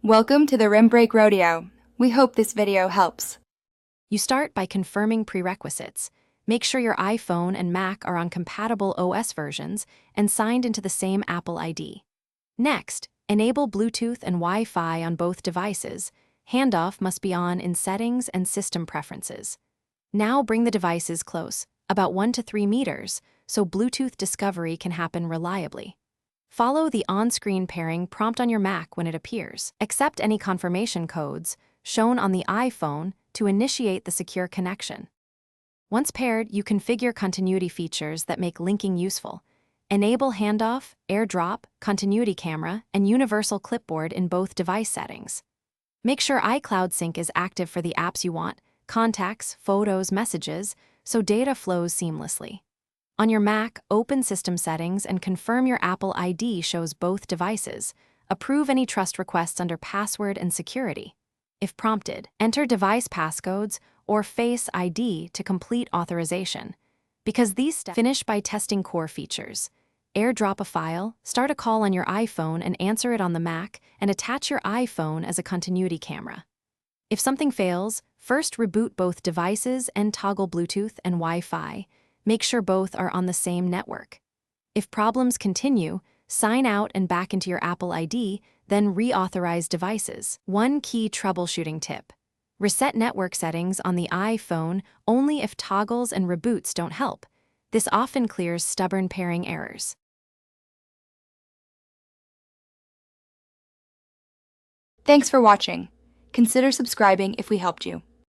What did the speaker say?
Welcome to the Rim Break Rodeo. We hope this video helps. You start by confirming prerequisites. Make sure your iPhone and Mac are on compatible OS versions and signed into the same Apple ID. Next, enable Bluetooth and Wi-Fi on both devices. Handoff must be on in Settings and System Preferences. Now bring the devices close, about 1 to 3 meters, so Bluetooth discovery can happen reliably. Follow the on-screen pairing prompt on your Mac when it appears. Accept any confirmation codes shown on the iPhone to initiate the secure connection. Once paired, you configure continuity features that make linking useful. Enable handoff, AirDrop, continuity camera, and universal clipboard in both device settings. Make sure iCloud Sync is active for the apps you want, contacts, photos, messages, so data flows seamlessly. On your Mac, open System Settings and confirm your Apple ID shows both devices. Approve any trust requests under Password and Security. If prompted, enter device passcodes or Face ID to complete authorization. Because these steps finish by testing core features. AirDrop a file, start a call on your iPhone and answer it on the Mac, and attach your iPhone as a continuity camera. If something fails, first reboot both devices and toggle Bluetooth and Wi-Fi. Make sure both are on the same network. If problems continue, sign out and back into your Apple ID, then reauthorize devices. One key troubleshooting tip: reset network settings on the iPhone only if toggles and reboots don't help. This often clears stubborn pairing errors. Thanks for watching. Consider subscribing if we helped you.